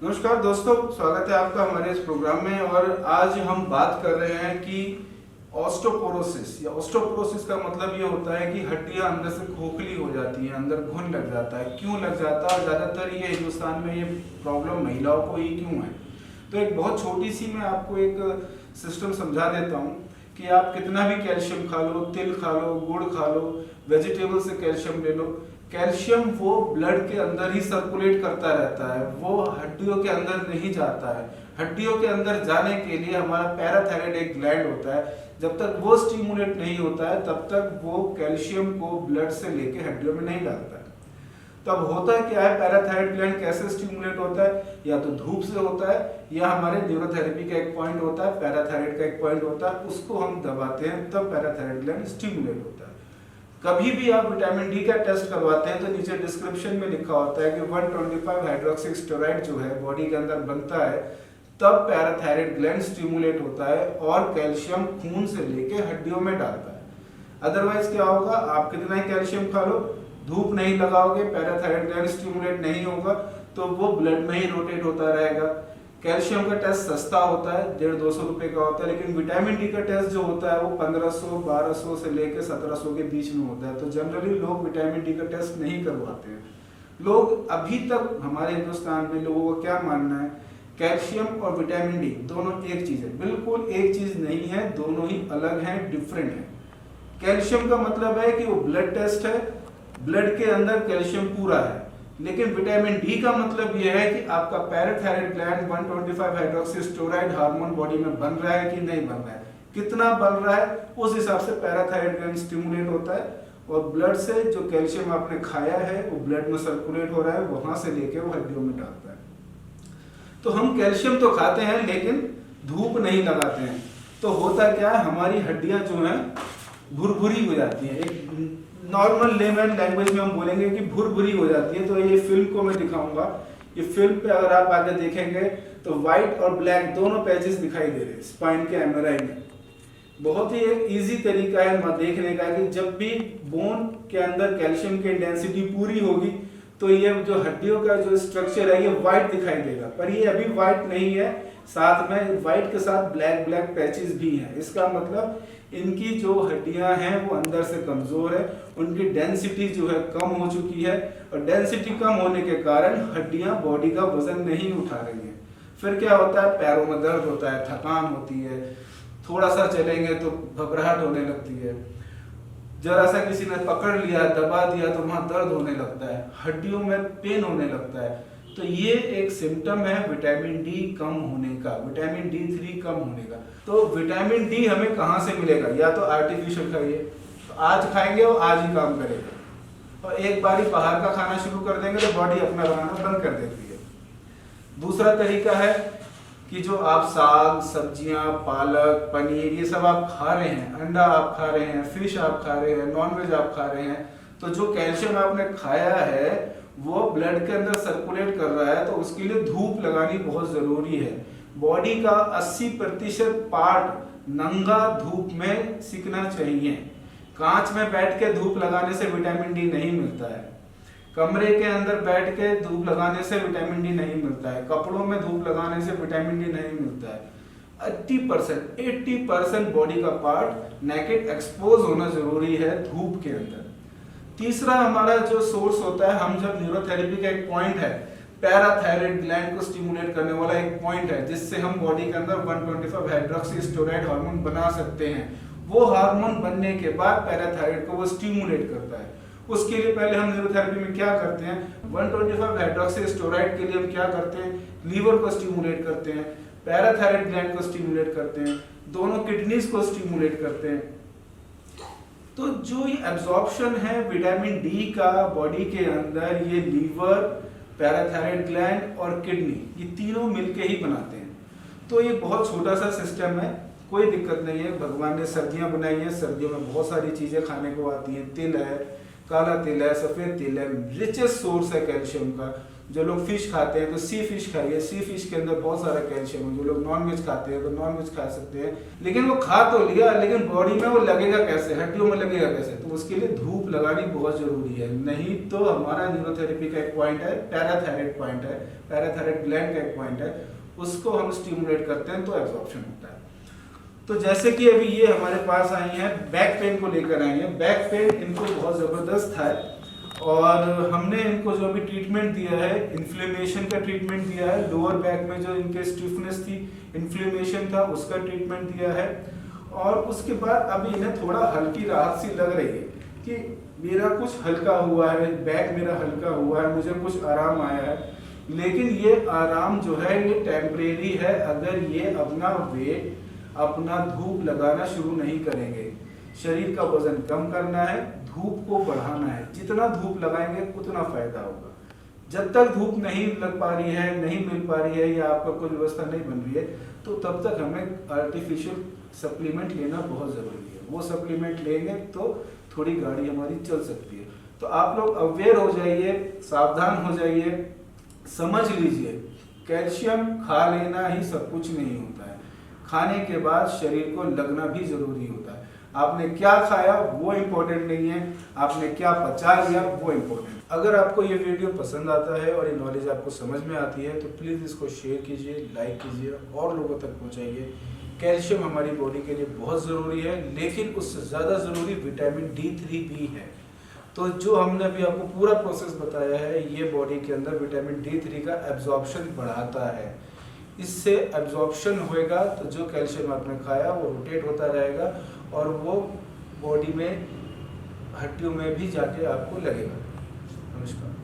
नमस्कार दोस्तों, स्वागत है आपका हमारे इस प्रोग्राम में। और आज हम बात कर रहे हैं कि ऑस्टोपोरोसिस या ऑस्टोपोरोसिस का मतलब ये होता है कि हड्डियां अंदर से खोखली हो जाती हैं, अंदर घुन लग जाता है। क्यों लग जाता है? ज़्यादातर ये हिंदुस्तान में ये प्रॉब्लम महिलाओं को ही क्यों है? तो एक बहुत छोटी सी मैं आपको एक सिस्टम समझा देता हूँ कि आप कितना भी कैल्शियम खा लो, तिल खा लो, गुड़ खा लो, वेजिटेबल से कैल्शियम ले लो, कैल्शियम वो ब्लड के अंदर ही सर्कुलेट करता रहता है, वो हड्डियों के अंदर नहीं जाता है। हड्डियों के अंदर जाने के लिए हमारा पैराथायराइड एक ग्लैंड होता है, जब तक वो स्टिमुलेट नहीं होता है तब तक वो कैल्शियम को ब्लड से लेके हड्डियों में नहीं डालता है। तब होता क्या है, पैराथायराइड ग्लैंड कैसे स्टिमुलेट होता है? या तो धूप से होता है, या हमारे न्यूरोथेरेपी का एक पॉइंट होता है, पैराथायराइड का एक पॉइंट होता है, उसको हम दबाते हैं तब पैराथायराइड ग्लैंड स्टिमुलेट होता है। कभी भी आप विटामिन डी का टेस्ट करवाते हैं तो नीचे डिस्क्रिप्शन में लिखा होता है कि 125 हाइड्रोक्सी स्टेरॉइड जो है बॉडी के अंदर बनता है, तब पैराथायराइड ग्लैंड स्टिमुलेट होता है और कैल्शियम खून से लेके हड्डियों में डालता है। अदरवाइज क्या होगा, आप कितना ही कैल्शियम खा लो, धूप नहीं लगाओगे, पैराथायराइड ग्लैंड स्टिमुलेट नहीं होगा तो वो ब्लड में ही रोटेट होता रहेगा। कैल्शियम का टेस्ट सस्ता होता है, 150-200 रुपए का होता है, लेकिन विटामिन डी का टेस्ट जो होता है वो 1500-1200 से लेकर 1700 के बीच में होता है। तो जनरली लोग विटामिन डी का टेस्ट नहीं करवाते हैं। लोग अभी तक हमारे हिंदुस्तान में लोगों का क्या मानना है, कैल्शियम और विटामिन डी दोनों एक चीज है। बिल्कुल एक चीज नहीं है, दोनों ही अलग हैं, डिफरेंट है। कैल्शियम का मतलब है कि वो ब्लड टेस्ट है, ब्लड के अंदर कैल्शियम पूरा है। लेकिन विटामिन डी का मतलब यह है कि आपका parathyroid gland 125 hydroxy steroid hormone body में बन रहा है कि नहीं बन रहा है, कितना बन रहा है, उस हिसाब से पैराथायराइड ग्लैंड स्टिमुलेट होता है और ब्लड से जो कैल्शियम आपने खाया है वो ब्लड में सर्कुलेट हो रहा है, वहां से लेके वो हड्डियों में डालता है। तो हम कैल्शियम तो खाते हैं लेकिन धूप नहीं लगाते हैं, तो होता क्या है, हमारी हड्डियां जो हैं भुरभुरी हो जाती हैं। एक नॉर्मल लेमन लैंग्वेज में हम बोलेंगे कि भुरभुरी हो जाती है। तो ये फिल्म को मैं दिखाऊंगा, ये फिल्म पे अगर आप आगे देखेंगे तो व्हाइट और ब्लैक दोनों पैचेस दिखाई दे रहे हैं स्पाइन के एमआरआई में। बहुत ही एक इजी तरीका है देखने का कि जब भी बोन के अंदर कैल्शियम की डेंसिटी पूरी होगी तो ये जो हड्डियों का जो स्ट्रक्चर है ये व्हाइट दिखाई देगा, पर ये अभी व्हाइट नहीं है, साथ में व्हाइट के साथ ब्लैक ब्लैक पैचेस भी हैं। इसका मतलब इनकी जो हड्डियां हैं वो अंदर से कमजोर है, उनकी डेंसिटी जो है कम हो चुकी है, और डेंसिटी कम होने के कारण हड्डियां बॉडी का वजन नहीं उठा रही है। फिर क्या होता है, पैरों में दर्द होता है, थकान होती है, थोड़ा सा चलेंगे तो घबराहट होने लगती है, जरा सा किसी ने पकड़ लिया, दबा दिया तो वहां दर्द होने लगता है, हड्डियों में पेन होने लगता है। तो ये एक सिम्टम है विटामिन डी कम होने का, विटामिन D3 कम होने का। तो विटामिन डी हमें कहाँ से मिलेगा? या तो आर्टिफिशियल खाइए, तो आज खाएंगे और आज ही काम करेगा, और एक बार ही बाहर का खाना शुरू कर देंगे तो बॉडी अपना बनाना बंद कर देती है। दूसरा तरीका है कि जो आप साग सब्जियां, पालक, पनीर ये सब आप खा रहे हैं, अंडा आप खा रहे हैं, फिश आप खा रहे हैं, नॉनवेज आप खा रहे हैं, तो जो कैल्शियम आपने खाया है वो ब्लड के अंदर सर्कुलेट कर रहा है, तो उसके लिए धूप लगानी बहुत जरूरी है। बॉडी का 80% पार्ट नंगा धूप में सिकना चाहिए। कांच में बैठ के धूप लगाने से विटामिन डी नहीं मिलता है, कमरे के अंदर बैठ के धूप लगाने से विटामिन डी नहीं मिलता है, कपड़ों में धूप लगाने से विटामिन डी नहीं मिलता है। 80% बॉडी का पार्ट नेकेड एक्सपोज होना जरूरी है धूप के अंदर। तीसरा हमारा जो सोर्स होता है, हम जब न्यूरोथेरेपी का एक पॉइंट है, पैराथायराइड ग्लैंड को स्टिमुलेट करने वाला एक पॉइंट है जिससे हम बॉडी के अंदर 125 हाइड्रोक्सी स्टेरॉइड हार्मोन बना सकते हैं। वो हार्मोन बनने के बाद पैराथायराइड को वो स्टिमुलेट करता है। उसके लिए पहले हम न्यूरोथेरेपी में क्या करते हैं, 125 हाइड्रोक्सी स्टेरॉइड के लिए हम क्या करते हैं, लीवर को स्टिमुलेट करते हैं, पैराथायराइड ग्लैंड को स्टिमुलेट करते हैं, दोनों किडनीज को स्टिमुलेट करते हैं। तो जो ये एब्जॉर्प्शन है विटामिन डी का बॉडी के अंदर, ये लीवर, पैराथायराइड ग्लैंड और किडनी, ये तीनों मिलके ही बनाते हैं। तो ये बहुत छोटा सा सिस्टम है, कोई दिक्कत नहीं है। भगवान ने सर्दियां बनाई हैं, सर्दियों में बहुत सारी चीजें खाने को आती हैं, तिल है, काला तिल है, सफेद तिल है, रिचेस्ट सोर्स है कैल्शियम का। जो लोग फिश खाते हैं तो सी फिश खाइए, सी फिश के अंदर बहुत सारा कैल्शियम है। जो लोग नॉन वेज खाते हैं तो नॉन वेज खा सकते हैं। लेकिन वो खा तो लिया, लेकिन बॉडी में वो लगेगा कैसे, हड्डियों में लगेगा कैसे? तो उसके लिए धूप लगानी बहुत जरूरी है। नहीं तो हमारा न्यूरोथेरेपी का एक पॉइंट है, पैराथायराइड पॉइंट है, पैराथायराइड ग्लैंड का एक पॉइंट है, उसको हम स्टिमुलेट करते हैं तो एब्जॉर्प्शन होता है। तो जैसे कि अभी ये हमारे पास आई हैं, बैक पेन को लेकर आई हैं। बैक पेन इनको बहुत ज़बरदस्त है और हमने इनको जो अभी ट्रीटमेंट दिया है, इन्फ्लेमेशन का ट्रीटमेंट दिया है। लोअर बैक में जो इनके स्टिफनेस थी, इन्फ्लेमेशन था, उसका ट्रीटमेंट दिया है। और उसके बाद अभी इन्हें थोड़ा हल्की राहत सी लग रही है कि मेरा कुछ हल्का हुआ है, बैक मेरा हल्का हुआ है, मुझे कुछ आराम आया है। लेकिन ये आराम जो है ये टेम्परेरी है। अगर ये अपना वेट, अपना धूप लगाना शुरू नहीं करेंगे, शरीर का वजन कम करना है, धूप को बढ़ाना है, जितना धूप लगाएंगे उतना फायदा होगा। जब तक धूप नहीं लग पा रही है, नहीं मिल पा रही है या आपका कोई व्यवस्था नहीं बन रही है, तो तब तक हमें आर्टिफिशियल सप्लीमेंट लेना बहुत जरूरी है। वो सप्लीमेंट लेंगे तो थोड़ी गाड़ी हमारी चल सकती है। तो आप लोग अवेयर हो जाइए, सावधान हो जाइए, समझ लीजिए कैल्शियम खा लेना ही सब कुछ नहीं होता है। खाने के बाद शरीर को लगना भी जरूरी होता है। आपने क्या खाया वो इम्पोर्टेंट नहीं है, आपने क्या पचा लिया वो इम्पोर्टेंट। अगर आपको ये वीडियो पसंद आता है और ये नॉलेज आपको समझ में आती है तो प्लीज़ इसको शेयर कीजिए, लाइक कीजिए और लोगों तक पहुंचाइए। कैल्शियम हमारी बॉडी के लिए बहुत ज़रूरी है, लेकिन उससे ज़्यादा ज़रूरी विटामिन D3 भी है। तो जो हमने अभी आपको पूरा प्रोसेस बताया है, ये बॉडी के अंदर विटामिन D3 का एब्जॉर्प्शन बढ़ाता है। इससे एब्जॉर्प्शन होएगा तो जो कैल्शियम आपने खाया वो रोटेट होता रहेगा और वो बॉडी में, हड्डियों में भी जाके आपको लगेगा। नमस्कार।